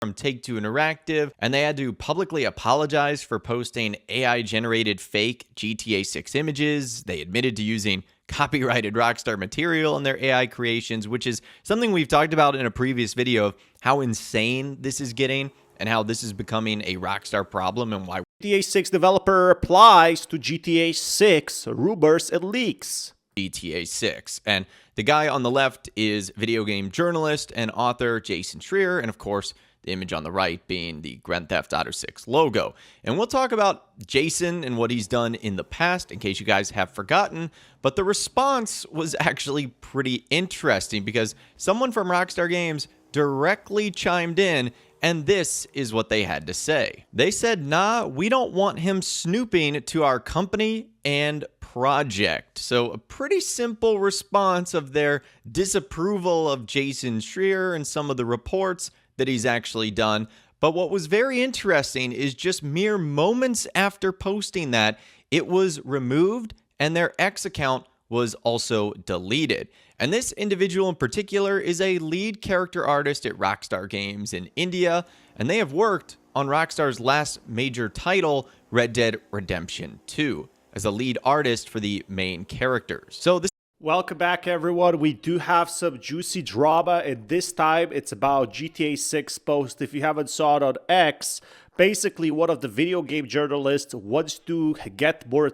from Take-Two Interactive, and they had to publicly apologize for posting AI-generated fake GTA 6 images. They admitted to using copyrighted Rockstar material in their AI creations, which is something we've talked about in a previous video of how insane this is getting and how this is becoming a Rockstar problem and why GTA 6 developer replies to GTA 6 rumors and leaks. GTA 6. And the guy on the left is video game journalist and author Jason Schreier, and of course, the image on the right being the Grand Theft Auto 6 logo. And we'll talk about Jason and what he's done in the past in case you guys have forgotten. But the response was actually pretty interesting because someone from Rockstar Games directly chimed in, and this is what they had to say. They said, nah, we don't want him snooping to our company and project. So a pretty simple response of their disapproval of Jason Schreier and some of the reports that he's actually done. But what was very interesting is just mere moments after posting that, it was removed and their X account was also deleted. And this individual in particular is a lead character artist at Rockstar Games in India, and they have worked on Rockstar's last major title, Red Dead Redemption 2, as a lead artist for the main characters. So this Welcome back, everyone. We do have some juicy drama, and this time it's about GTA 6 post. If you haven't saw it on X, basically one of the video game journalists wants to get more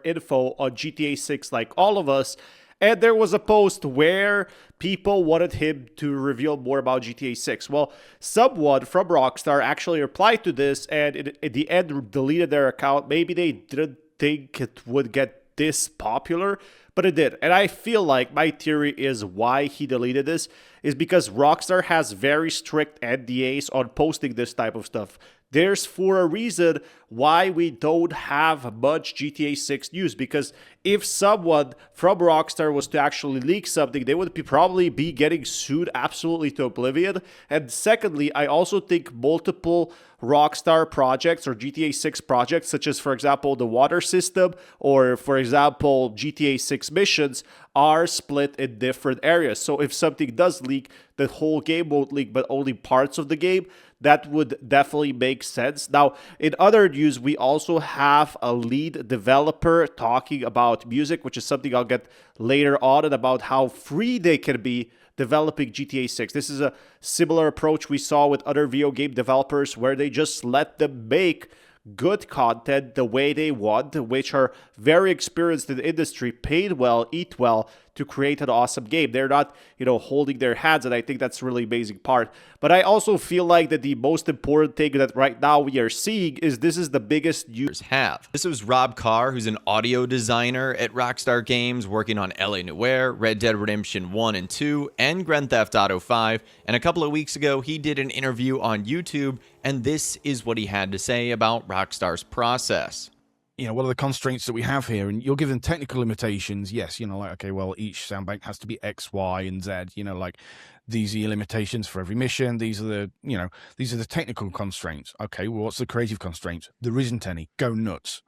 info on GTA 6 like all of us. And there was a post where people wanted him to reveal more about GTA 6. Well, someone from Rockstar actually replied to this and in the end deleted their account. Maybe they didn't think it would get this popular, but it did. And I feel like my theory is why he deleted this is because Rockstar has very strict NDAs on posting this type of stuff. There's for a reason why we don't have much GTA 6 news, because if someone from Rockstar was to actually leak something, they would probably be getting sued absolutely to oblivion. And secondly, I also think multiple Rockstar projects or GTA 6 projects, such as, for example, the water system or, for example, GTA 6 missions, are split in different areas. So if something does leak, the whole game won't leak, but only parts of the game. That would definitely make sense. Now, in other news, we also have a lead developer talking about music, which is something I'll get later on, and about how free they can be developing GTA 6. This is a similar approach we saw with other video game developers where they just let them make good content the way they want, which are very experienced in the industry, paid well, eat well, to create an awesome game. They're not, holding their hands, and I think that's a really amazing part. But I also feel like that the most important thing that right now we are seeing is this is the biggest use have. This was Rob Carr, who's an audio designer at Rockstar Games, working on L.A. Noire, Red Dead Redemption 1 and 2, and Grand Theft Auto 5. And a couple of weeks ago, he did an interview on YouTube, and this is what he had to say about Rockstar's process. What are the constraints that we have here? And you're given technical limitations. Yes, okay, well, each sound bank has to be X, Y, and Z. Like these are your limitations for every mission. These are the technical constraints. Okay, well, what's the creative constraints? There isn't any. Go nuts.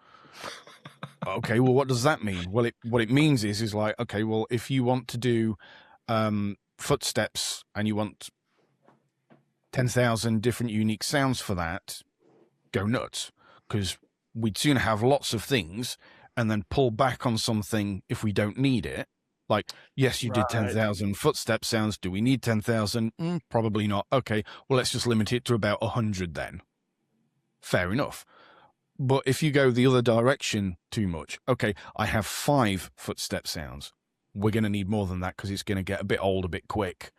Okay, well, what does that mean? Well, what it means is like, okay, well, if you want to do footsteps and you want 10,000 different unique sounds for that, go nuts, because we'd sooner have lots of things and then pull back on something if we don't need it. Like, yes, you did 10,000 footstep sounds. Do we need 10,000? Probably not. Okay, well, let's just limit it to about 100 then. Fair enough. But if you go the other direction too much, okay, I have 5 footstep sounds. We're going to need more than that because it's going to get a bit old a bit quick.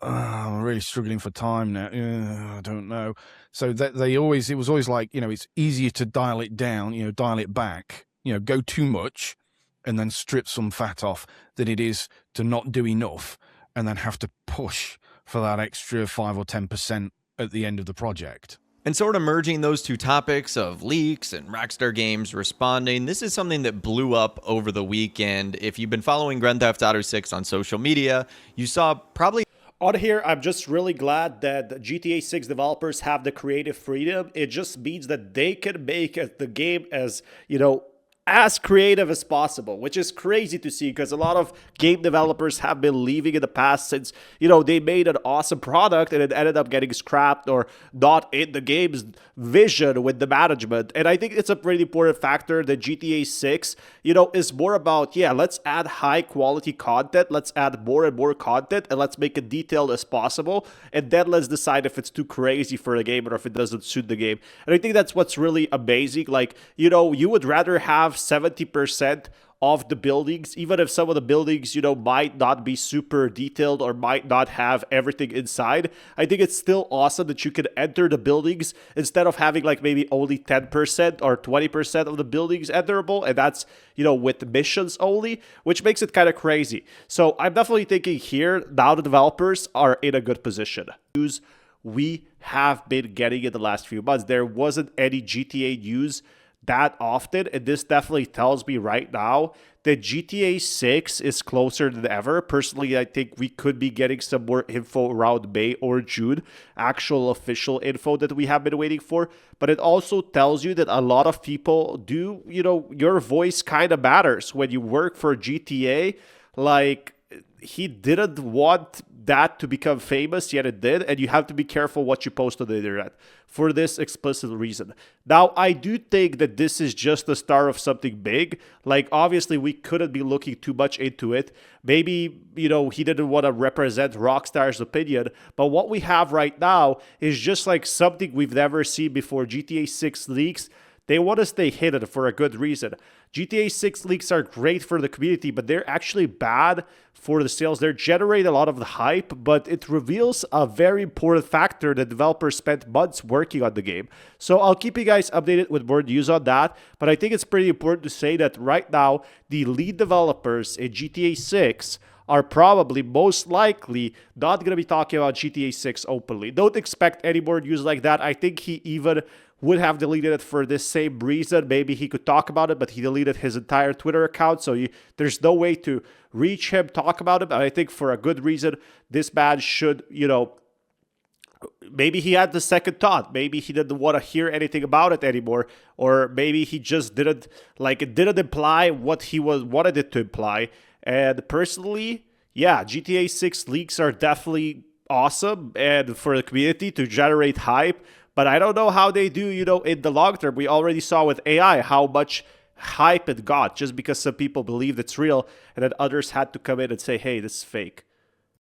I'm really struggling for time now. I don't know. So that it was always like, it's easier to dial it down, dial it back, go too much and then strip some fat off than it is to not do enough and then have to push for that extra 5 or 10% at the end of the project. And sort of merging those two topics of leaks and Rockstar Games responding, this is something that blew up over the weekend. If you've been following Grand Theft Auto 6 on social media, you saw probably on here, I'm just really glad that GTA 6 developers have the creative freedom. It just means that they can make the game as, as creative as possible, which is crazy to see because a lot of game developers have been leaving in the past since, they made an awesome product and it ended up getting scrapped or not in the game's vision with the management. And I think it's a pretty important factor that GTA 6, is more about, let's add high quality content, let's add more and more content, and let's make it detailed as possible. And then let's decide if it's too crazy for the game or if it doesn't suit the game. And I think that's what's really amazing. Like, you would rather have 70% of the buildings, even if some of the buildings, might not be super detailed or might not have everything inside. I think it's still awesome that you can enter the buildings instead of having like maybe only 10% or 20% of the buildings enterable, and that's, with missions only, which makes it kind of crazy. So I'm definitely thinking here, now the developers are in a good position. We have been getting in the last few months. There wasn't any GTA news that often, and this definitely tells me right now that GTA 6 is closer than ever. Personally, I think we could be getting some more info around May or June, actual official info that we have been waiting for. But it also tells you that a lot of people do, your voice kind of matters when you work for GTA. Like, he didn't want that to become famous, yet it did, and you have to be careful what you post on the internet for this explicit reason. Now, I do think that this is just the start of something big. Like, obviously, we couldn't be looking too much into it. Maybe, he didn't want to represent Rockstar's opinion, but what we have right now is just like something we've never seen before. GTA 6 leaks. They want to stay hidden for a good reason. GTA 6 leaks are great for the community, but they're actually bad for the sales. They generate a lot of the hype, but it reveals a very important factor that developers spent months working on the game. So I'll keep you guys updated with more news on that, but I think it's pretty important to say that right now, the lead developers in GTA 6 are probably most likely not going to be talking about GTA 6 openly. Don't expect any more news like that. I think he even would have deleted it for this same reason. Maybe he could talk about it, but he deleted his entire Twitter account, so there's no way to reach him, talk about it. And I think for a good reason, this man should, maybe he had the second thought. Maybe he didn't want to hear anything about it anymore, or maybe he just didn't, it didn't imply what he wanted it to imply. And personally, GTA 6 leaks are definitely awesome and for the community to generate hype. But I don't know how they do, in the long term. We already saw with AI how much hype it got just because some people believed it's real and then others had to come in and say, hey, this is fake.